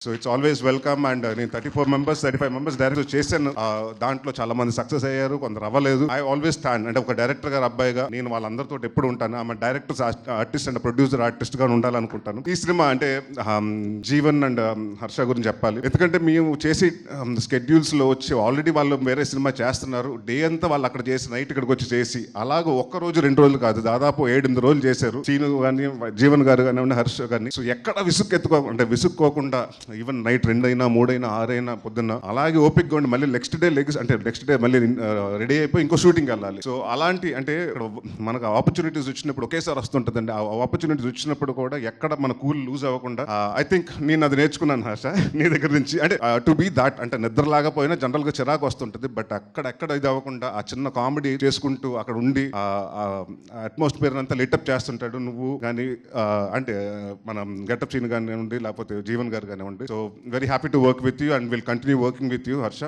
So it's always welcome. And నేను 35 members direct చేశాను. దాంట్లో చాలా మంది సక్సెస్ అయ్యారు, కొందరు అవ్వలేదు. ఐ ఆల్వేస్ స్టాండ్ అంటే ఒక డైరెక్టర్ గారు అబ్బాయిగా నేను వాళ్ళందరితో ఎప్పుడు ఉంటాను. ఆమె director artist and producer artist గా ఉండాలనుకుంటాను. ఈ సినిమా అంటే జీవన్ అండ్ హర్ష గురించి చెప్పాలి. ఎందుకంటే మేము చేసి స్కెడ్యూల్స్ లో వచ్చి ఆల్రెడీ వాళ్ళు వేరే సినిమా చేస్తున్నారు. డే అంతా వాళ్ళు అక్కడ చేసి నైట్ ఇక్కడికి వచ్చి చేసి అలాగే ఒక్క రోజు 2 రోజులు కాదు, దాదాపు 7-8 రోజులు చేశారు. సీను కానీ జీవన్ గారు కానివ్వండి, హర్ష కానీ. సో ఎక్కడ విసుక్కోకుండా ఈవెన్ నైట్ 2 అయినా 3 అయినా 6 అయినా పొద్దున్న అలాగే ఓపిక్గా ఉండి మళ్ళీ నెక్స్ట్ డే మళ్ళీ రెడీ అయిపోయి ఇంకో షూటింగ్ వెళ్ళాలి. సో అలాంటి అంటే మనకు ఆపర్చునిటీస్ వచ్చినప్పుడు ఒకేసారి వస్తుంటుందండి. ఆ ఆపర్చునిటీస్ వచ్చినప్పుడు కూడా ఎక్కడ మన కూల్ లూజ్ అవ్వకుండా ఐ థింక్ నేను అది నేర్చుకున్నాను హర్ష నీ దగ్గర నుంచి. అంటే టు బీ దాట్ అంటే నిద్ర లాగపోయినా జనరల్ గా చిరాకు వస్తుంటది, బట్ అక్కడెక్కడ ఇది అవ్వకుండా ఆ చిన్న కామెడీ చేసుకుంటూ అక్కడ ఉండి అట్మాస్ఫియర్ అంతా లిటప్ చేస్తుంటాడు. నువ్వు కానీ అంటే మనం గెటప్ సీన్ కానివ్వండి, లేకపోతే జీవన్ గారు కానివ్వండి. So very happy to work with you and will continue working with you, Harsha.